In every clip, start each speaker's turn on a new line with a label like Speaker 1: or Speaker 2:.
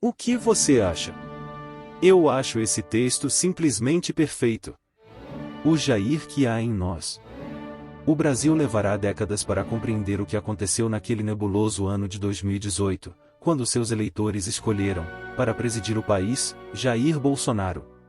Speaker 1: O que você acha? Eu acho esse texto simplesmente perfeito. O Jair que há em nós. O Brasil levará décadas para compreender o que aconteceu naquele nebuloso ano de 2018, quando seus eleitores escolheram, para presidir o país, Jair Bolsonaro.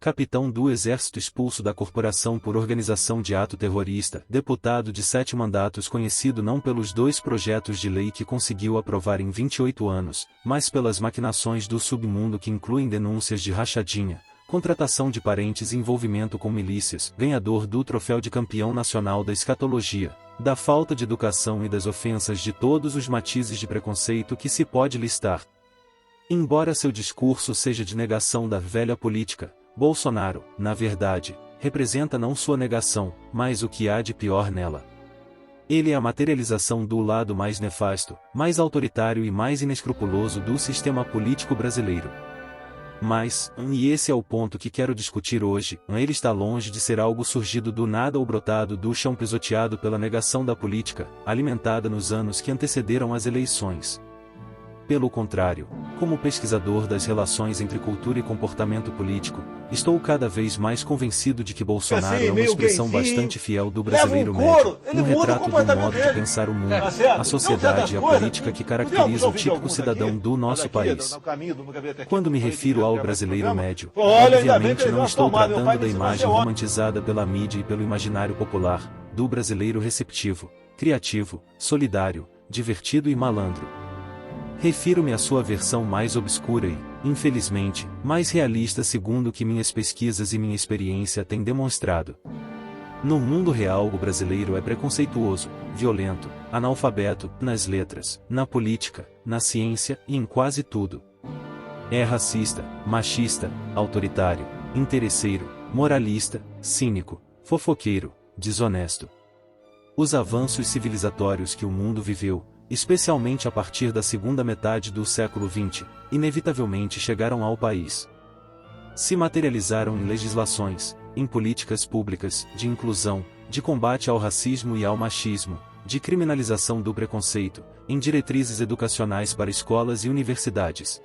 Speaker 1: Capitão do Exército expulso da corporação por organização de ato terrorista, deputado de 7 mandatos conhecido não pelos 2 projetos de lei que conseguiu aprovar em 28 anos, mas pelas maquinações do submundo que incluem denúncias de rachadinha, contratação de parentes e envolvimento com milícias, ganhador do troféu de campeão nacional da escatologia, da falta de educação e das ofensas de todos os matizes de preconceito que se pode listar. Embora seu discurso seja de negação da velha política, Bolsonaro, na verdade, representa não sua negação, mas o que há de pior nela. Ele é a materialização do lado mais nefasto, mais autoritário e mais inescrupuloso do sistema político brasileiro. Mas, e esse é o ponto que quero discutir hoje, ele está longe de ser algo surgido do nada ou brotado do chão pisoteado pela negação da política, alimentada nos anos que antecederam as eleições. Pelo contrário, como pesquisador das relações entre cultura e comportamento político, estou cada vez mais convencido de que Bolsonaro é uma expressão bastante fiel do brasileiro médio, um retrato do modo de pensar o mundo, a sociedade e a política que caracteriza o típico cidadão do nosso país. Quando me refiro ao brasileiro médio, obviamente não estou tratando da imagem romantizada pela mídia e pelo imaginário popular, do brasileiro receptivo, criativo, solidário, divertido e malandro. Refiro-me à sua versão mais obscura e, infelizmente, mais realista segundo o que minhas pesquisas e minha experiência têm demonstrado. No mundo real o brasileiro é preconceituoso, violento, analfabeto, nas letras, na política, na ciência e em quase tudo. É racista, machista, autoritário, interesseiro, moralista, cínico, fofoqueiro, desonesto. Os avanços civilizatórios que o mundo viveu, especialmente a partir da segunda metade do século XX, inevitavelmente chegaram ao país. Se materializaram em legislações, em políticas públicas, de inclusão, de combate ao racismo e ao machismo, de criminalização do preconceito, em diretrizes educacionais para escolas e universidades.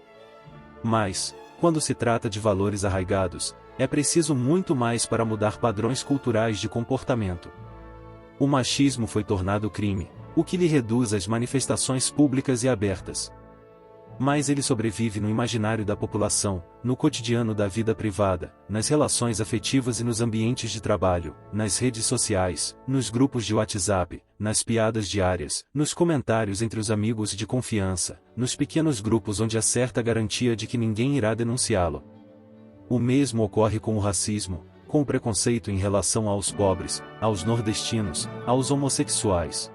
Speaker 1: Mas, quando se trata de valores arraigados, é preciso muito mais para mudar padrões culturais de comportamento. O machismo foi tornado crime, o que lhe reduz às manifestações públicas e abertas. Mas ele sobrevive no imaginário da população, no cotidiano da vida privada, nas relações afetivas e nos ambientes de trabalho, nas redes sociais, nos grupos de WhatsApp, nas piadas diárias, nos comentários entre os amigos de confiança, nos pequenos grupos onde há certa garantia de que ninguém irá denunciá-lo. O mesmo ocorre com o racismo, com o preconceito em relação aos pobres, aos nordestinos, aos homossexuais.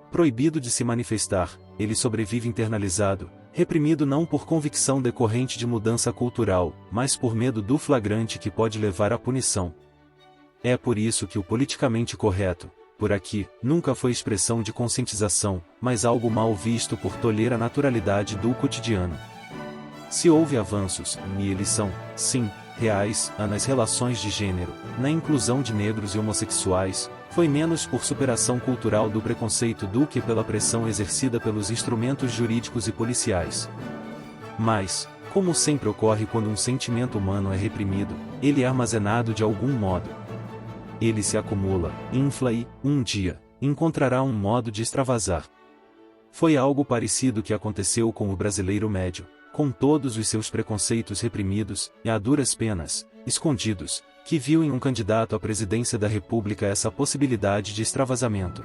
Speaker 1: Proibido de se manifestar, ele sobrevive internalizado, reprimido não por convicção decorrente de mudança cultural, mas por medo do flagrante que pode levar à punição. É por isso que o politicamente correto, por aqui, nunca foi expressão de conscientização, mas algo mal visto por tolher a naturalidade do cotidiano. Se houve avanços, e eles são, sim, reais, nas relações de gênero, na inclusão de negros e homossexuais, foi menos por superação cultural do preconceito do que pela pressão exercida pelos instrumentos jurídicos e policiais. Mas, como sempre ocorre quando um sentimento humano é reprimido, ele é armazenado de algum modo. Ele se acumula, infla e, um dia, encontrará um modo de extravasar. Foi algo parecido que aconteceu com o brasileiro médio, com todos os seus preconceitos reprimidos, e a duras penas, escondidos, que viu em um candidato à presidência da República essa possibilidade de extravasamento.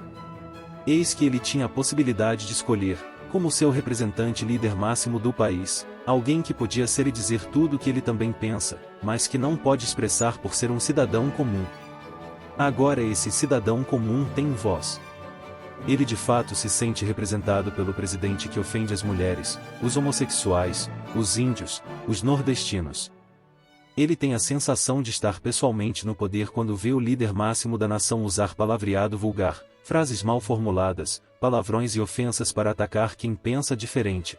Speaker 1: Eis que ele tinha a possibilidade de escolher, como seu representante líder máximo do país, alguém que podia ser e dizer tudo o que ele também pensa, mas que não pode expressar por ser um cidadão comum. Agora esse cidadão comum tem voz. Ele de fato se sente representado pelo presidente que ofende as mulheres, os homossexuais, os índios, os nordestinos. Ele tem a sensação de estar pessoalmente no poder quando vê o líder máximo da nação usar palavreado vulgar, frases mal formuladas, palavrões e ofensas para atacar quem pensa diferente.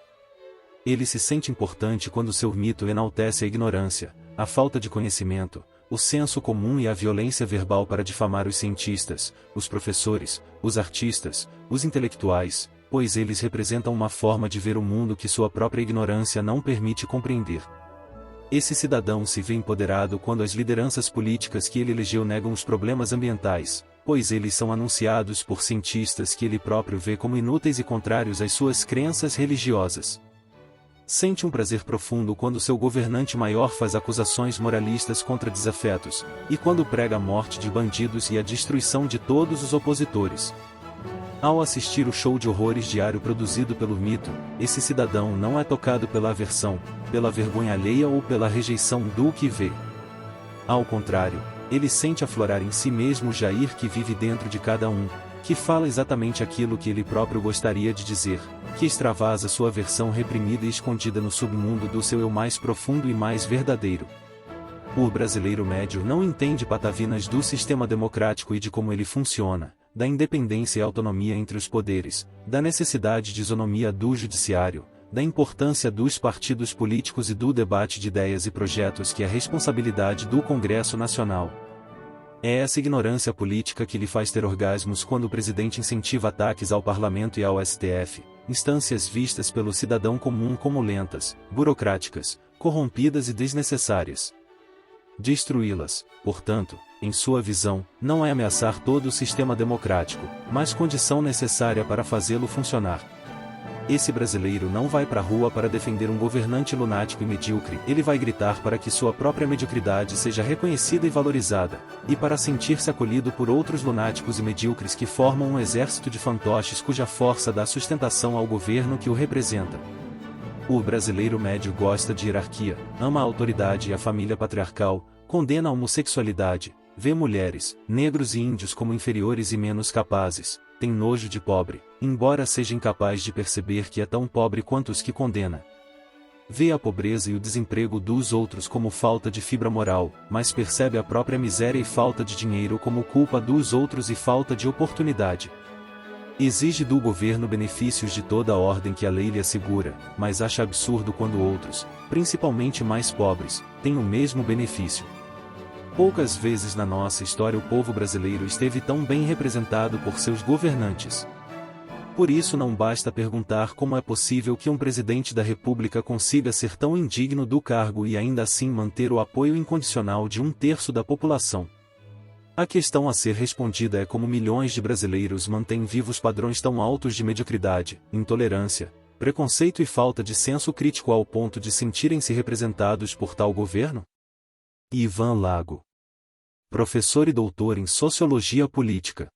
Speaker 1: Ele se sente importante quando seu mito enaltece a ignorância, a falta de conhecimento, o senso comum e a violência verbal para difamar os cientistas, os professores, os artistas, os intelectuais, pois eles representam uma forma de ver o mundo que sua própria ignorância não permite compreender. Esse cidadão se vê empoderado quando as lideranças políticas que ele elegeu negam os problemas ambientais, pois eles são anunciados por cientistas que ele próprio vê como inúteis e contrários às suas crenças religiosas. Sente um prazer profundo quando seu governante maior faz acusações moralistas contra desafetos, e quando prega a morte de bandidos e a destruição de todos os opositores. Ao assistir o show de horrores diário produzido pelo mito, esse cidadão não é tocado pela aversão, pela vergonha alheia ou pela rejeição do que vê. Ao contrário, ele sente aflorar em si mesmo o Jair que vive dentro de cada um, que fala exatamente aquilo que ele próprio gostaria de dizer, que extravasa sua versão reprimida e escondida no submundo do seu eu mais profundo e mais verdadeiro. O brasileiro médio não entende patavinas do sistema democrático e de como ele funciona, da independência e autonomia entre os poderes, da necessidade de isonomia do judiciário, da importância dos partidos políticos e do debate de ideias e projetos que é responsabilidade do Congresso Nacional. É essa ignorância política que lhe faz ter orgasmos quando o presidente incentiva ataques ao parlamento e ao STF, instâncias vistas pelo cidadão comum como lentas, burocráticas, corrompidas e desnecessárias. Destruí-las, portanto, em sua visão, não é ameaçar todo o sistema democrático, mas condição necessária para fazê-lo funcionar. Esse brasileiro não vai para a rua para defender um governante lunático e medíocre, ele vai gritar para que sua própria mediocridade seja reconhecida e valorizada, e para sentir-se acolhido por outros lunáticos e medíocres que formam um exército de fantoches cuja força dá sustentação ao governo que o representa. O brasileiro médio gosta de hierarquia, ama a autoridade e a família patriarcal, condena a homossexualidade, vê mulheres, negros e índios como inferiores e menos capazes, tem nojo de pobre, embora seja incapaz de perceber que é tão pobre quanto os que condena. Vê a pobreza e o desemprego dos outros como falta de fibra moral, mas percebe a própria miséria e falta de dinheiro como culpa dos outros e falta de oportunidade. Exige do governo benefícios de toda a ordem que a lei lhe assegura, mas acha absurdo quando outros, principalmente mais pobres, têm o mesmo benefício. Poucas vezes na nossa história o povo brasileiro esteve tão bem representado por seus governantes. Por isso não basta perguntar como é possível que um presidente da República consiga ser tão indigno do cargo e ainda assim manter o apoio incondicional de 1/3 da população. A questão a ser respondida é como milhões de brasileiros mantêm vivos padrões tão altos de mediocridade, intolerância, preconceito e falta de senso crítico ao ponto de sentirem-se representados por tal governo? Ivan Lago, professor e doutor em Sociologia Política.